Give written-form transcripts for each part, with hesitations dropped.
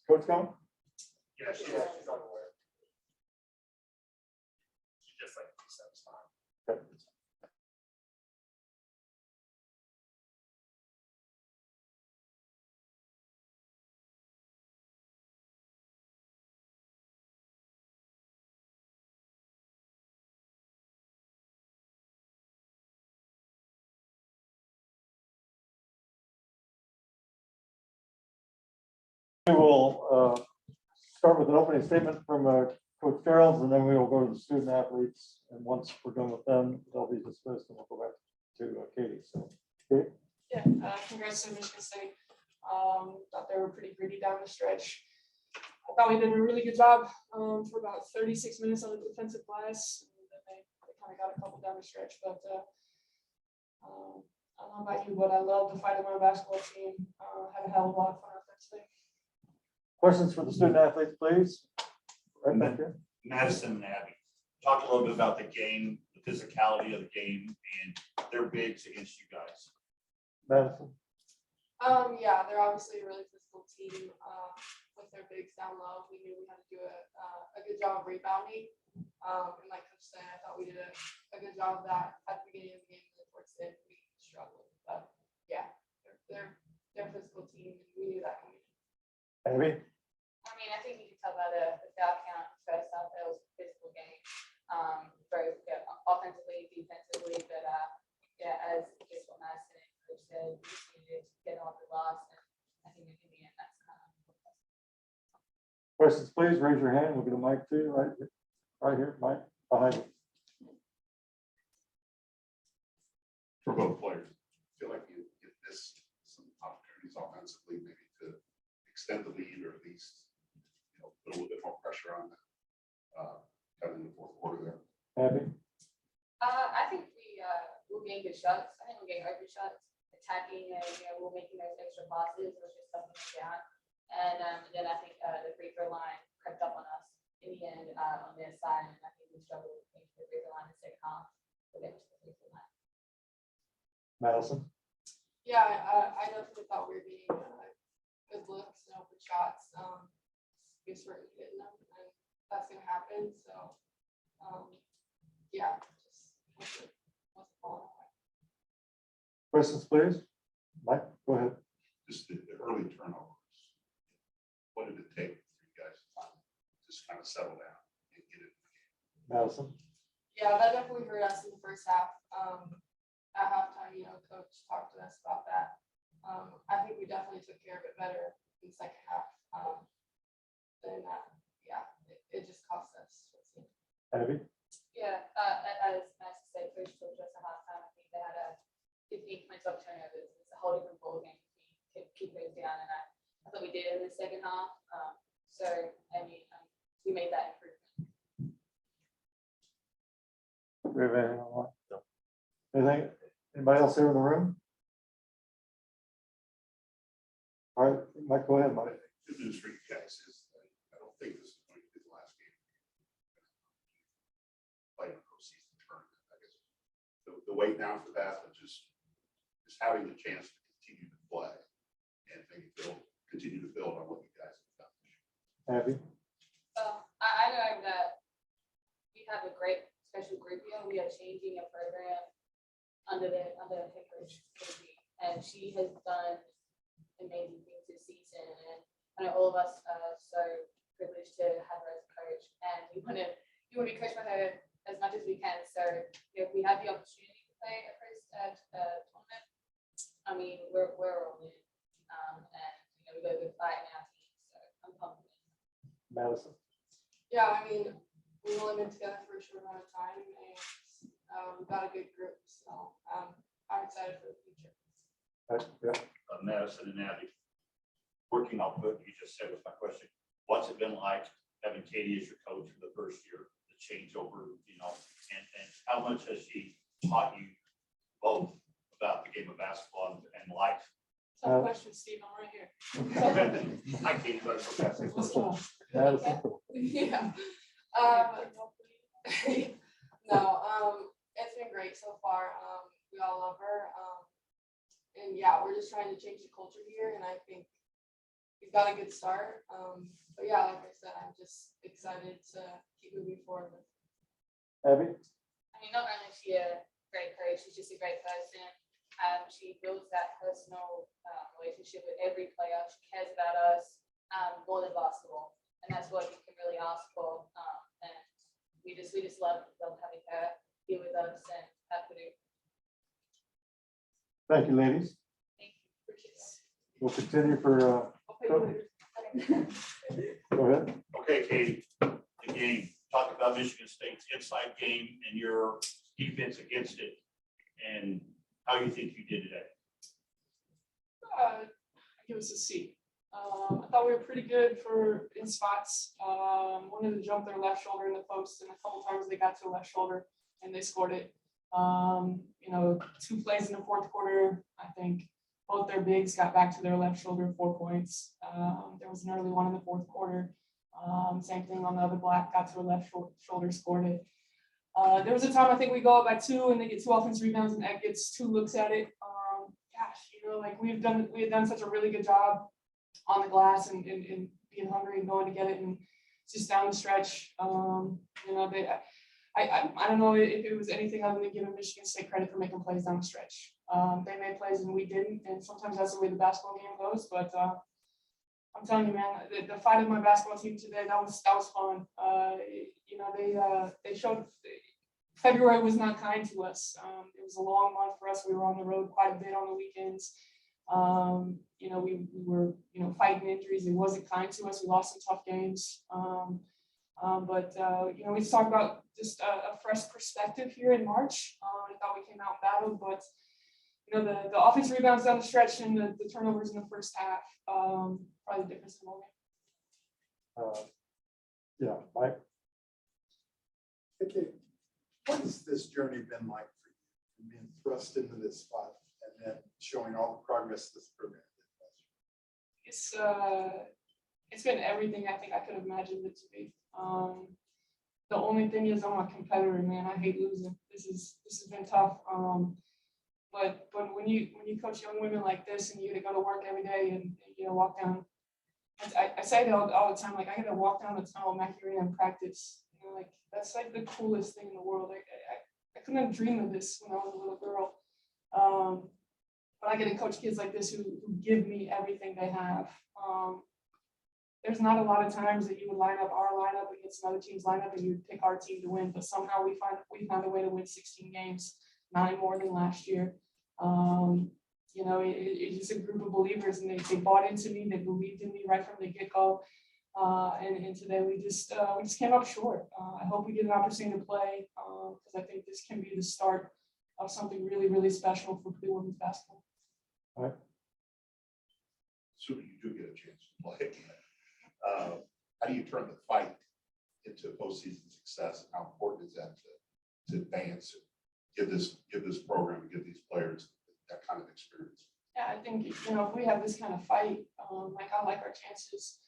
Coach coming? Yeah, she's unaware. She just like says fine. Okay. We will start with an opening statement from Coach Gearlds, and then we will go to the student athletes. And once we're done with them, they'll be dismissed, and we'll go back to Katie. So, Katie? Yeah, congrats to Michigan State. Thought they were pretty gritty down the stretch. I thought we did a really good job for about 36 minutes on the defensive glass. And then they kind of got a couple down the stretch, but I don't know about you, but I love the fight of my basketball team. Had a hell of a lot of fun offensively. Questions for the student athletes, please? Right back here. Madison and Abby, talk a little bit about the game, the physicality of the game, and their bigs against you guys. Madison? Yeah, they're obviously a really physical team with their bigs down low. We knew we had to do a good job of rebounding. And like Coach said, I thought we did a good job of that at the beginning of the game, and then towards the end we struggled. But yeah, they're a physical team, and we knew that coming in. Abby? I mean, I think you can tell by the foul count first half, that was a physical game. Very good offensively, defensively, but yeah, as just what Madison and Coach said, we just needed to get on the loss, and I think in the end, that's kind of Questions, please raise your hand. We'll get a mic to you right here, Mike, behind you. For both players, I feel like you missed some opportunities offensively, maybe to extend the lead or at least, put a little bit more pressure on them coming in the fourth quarter there. Abby? I think we're getting good shots. I think we're getting open shots, attacking, and we're making those extra passes, which is something like that. And then I think the free throw line crept up on us in the end on their side, and I think we struggled with the free throw line in the second half. But then to the free throw line. Madison? Yeah, I definitely thought we were getting good looks and open shots. We certainly hitting them, and that's gonna happen. So, yeah, just wasn't falling away. Questions, please? Mike, go ahead. Just the early turnovers. What did it take for you guys to just kind of settle down and get it? Madison? Yeah, that definitely hurt us in the first half. At halftime, Coach talked to us about that. I think we definitely took care of it better in the second half. Then, yeah, it just cost us. Abby? Yeah, as Madison said, Coach told us at halftime, I think they had a 15 points up turnovers. It's a whole different ball game to keep those down, and I thought we did in the second half. So I mean, we made that improvement. Do we have anything on that? No. Anything? Anybody else here in the room? All right, Mike, go ahead, Mike. Good news for you guys is I don't think this is going to be the last game. Play in a postseason tournament. I guess the wait now for that, but just having the chance to continue to play and maybe continue to build on what you guys have done. Abby? I know that we have a great special group here. We are changing a program under head coach Katie, and she has done amazing things this season. And I know all of us are so privileged to have her as a coach, and we want to be coached by her as much as we can. So if we have the opportunity to play a tournament, I mean, we're all in, and we got a good fight in our team. So I'm confident. Madison? Yeah, I mean, we've only been together for a short amount of time, and we've got a good group. So I'm excited for the future. Yeah. Madison and Abby, working off what you just said with my question, what's it been like having Katie as your coach for the first year, the changeover, and how much has she taught you both about the game of basketball and life? Tough question, Steve. I'm right here. I can't, but it's okay. Madison? Yeah. No, it's been great so far. We all love her. And yeah, we're just trying to change the culture here. And I think we've got a good start. But yeah, like I said, I'm just excited to keep moving forward. Abby? I mean, not only is she a great coach, she's just a great person. She builds that personal relationship with every player. She cares about us more than basketball, and that's what you can really ask for. And we just love having her here with us and at Purdue. Thank you, ladies. Thank you. Appreciate it. We'll continue for, go ahead. Okay, Katie, the game, talk about Michigan State's inside game and your defense against it and how you think you did today. I give us a C. I thought we were pretty good in spots. Wanted to jump their left shoulder in the post, and a couple times they got to the left shoulder and they scored it. 2 plays in the fourth quarter, I think both their bigs got back to their left shoulder, 4 points. There was an early one in the fourth quarter. Same thing on the other block, got to the left shoulder, scored it. There was a time I think we go up by 2 and they get 2 offensive rebounds and Ed gets 2 looks at it. Like we had done such a really good job on the glass and being hungry and going to get it, and just down the stretch. I don't know if it was anything other than giving Michigan State credit for making plays down the stretch. They made plays and we didn't, and sometimes that's the way the basketball game goes. But I'm telling you, man, the fight of my basketball team today, that was fun. They showed February was not kind to us. It was a long month for us. We were on the road quite a bit on the weekends. We were fighting injuries. It wasn't kind to us. We lost some tough games. We just talked about just a fresh perspective here in March. I thought we came out and battled, but the offensive rebounds down the stretch and the turnovers in the first half, probably the difference in the moment. Yeah, Mike? Okay, what has this journey been like for you, being thrust into this spot and then showing all the progress this program did? It's been everything I think I could have imagined it to be. The only thing is I'm a competitor, man. I hate losing. This has been tough. But when you coach young women like this and you get to go to work every day and walk down, I say it all the time. Like I get to walk down the tunnel of Mackey Arena and practice. Like that's like the coolest thing in the world. I couldn't have dreamed of this when I was a little girl. But I get to coach kids like this who give me everything they have. There's not a lot of times that you would line up our lineup against another team's lineup and you would pick our team to win, but somehow we found a way to win 16 games, 9 more than last year. It's just a group of believers, and they bought into me. They believed in me right from the get-go. And today we just came up short. I hope we get an opportunity to play because I think this can be the start of something really, really special for Purdue women's basketball. All right. Assuming you do get a chance to play, how do you turn the fight into postseason success? How important is that to advance and give this program and give these players that kind of experience? Yeah, I think if we have this kind of fight, I like our chances.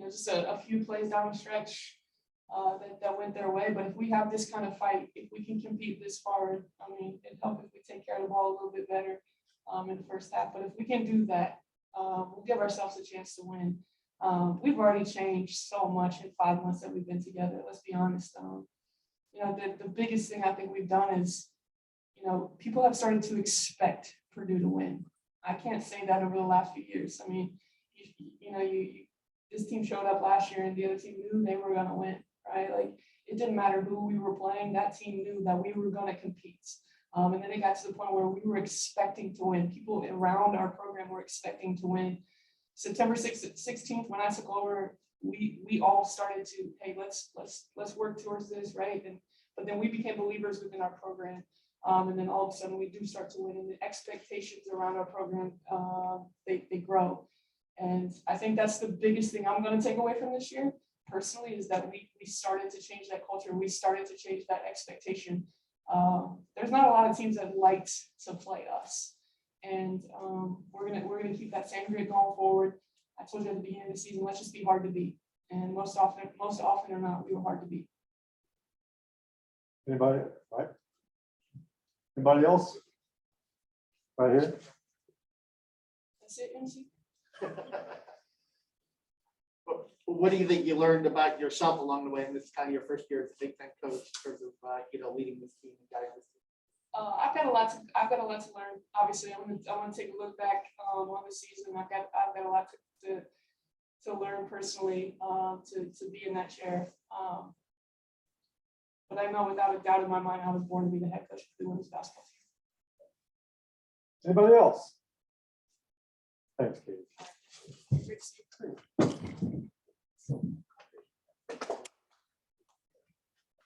Just a few plays down the stretch that went their way. But if we have this kind of fight, if we can compete this far, it'd help if we take care of the ball a little bit better in the first half. But if we can do that, we'll give ourselves a chance to win. We've already changed so much in 5 months that we've been together. Let's be honest. The biggest thing I think we've done is, people have started to expect Purdue to win. I can't say that over the last few years. This team showed up last year and the other team knew they were going to win, right? Like it didn't matter who we were playing. That team knew that we were going to compete. And then it got to the point where we were expecting to win. People around our program were expecting to win. September 16th, when I took over, we all started to, hey, let's work towards this, right? But then we became believers within our program. And then all of a sudden we do start to win, and the expectations around our program, they grow. And I think that's the biggest thing I'm going to take away from this year personally, is that we started to change that culture. We started to change that expectation. There's not a lot of teams that liked to play us. And we're gonna keep that same grit going forward. I told you at the beginning of the season, let's just be hard to beat. And most often or not, we were hard to beat. Anybody? Right? Anybody else? Right here? That's it, MC. What do you think you learned about yourself along the way? And this is kind of your first year as a Big Ten coach in terms of, leading this team and guiding this team. I've got a lot to learn. Obviously, I'm gonna take a look back on the season. I've got a lot to learn personally, to be in that chair. But I know without a doubt in my mind, I was born to be the head coach of the women's basketball team. Anybody else? Thanks, Katie. Great to see you.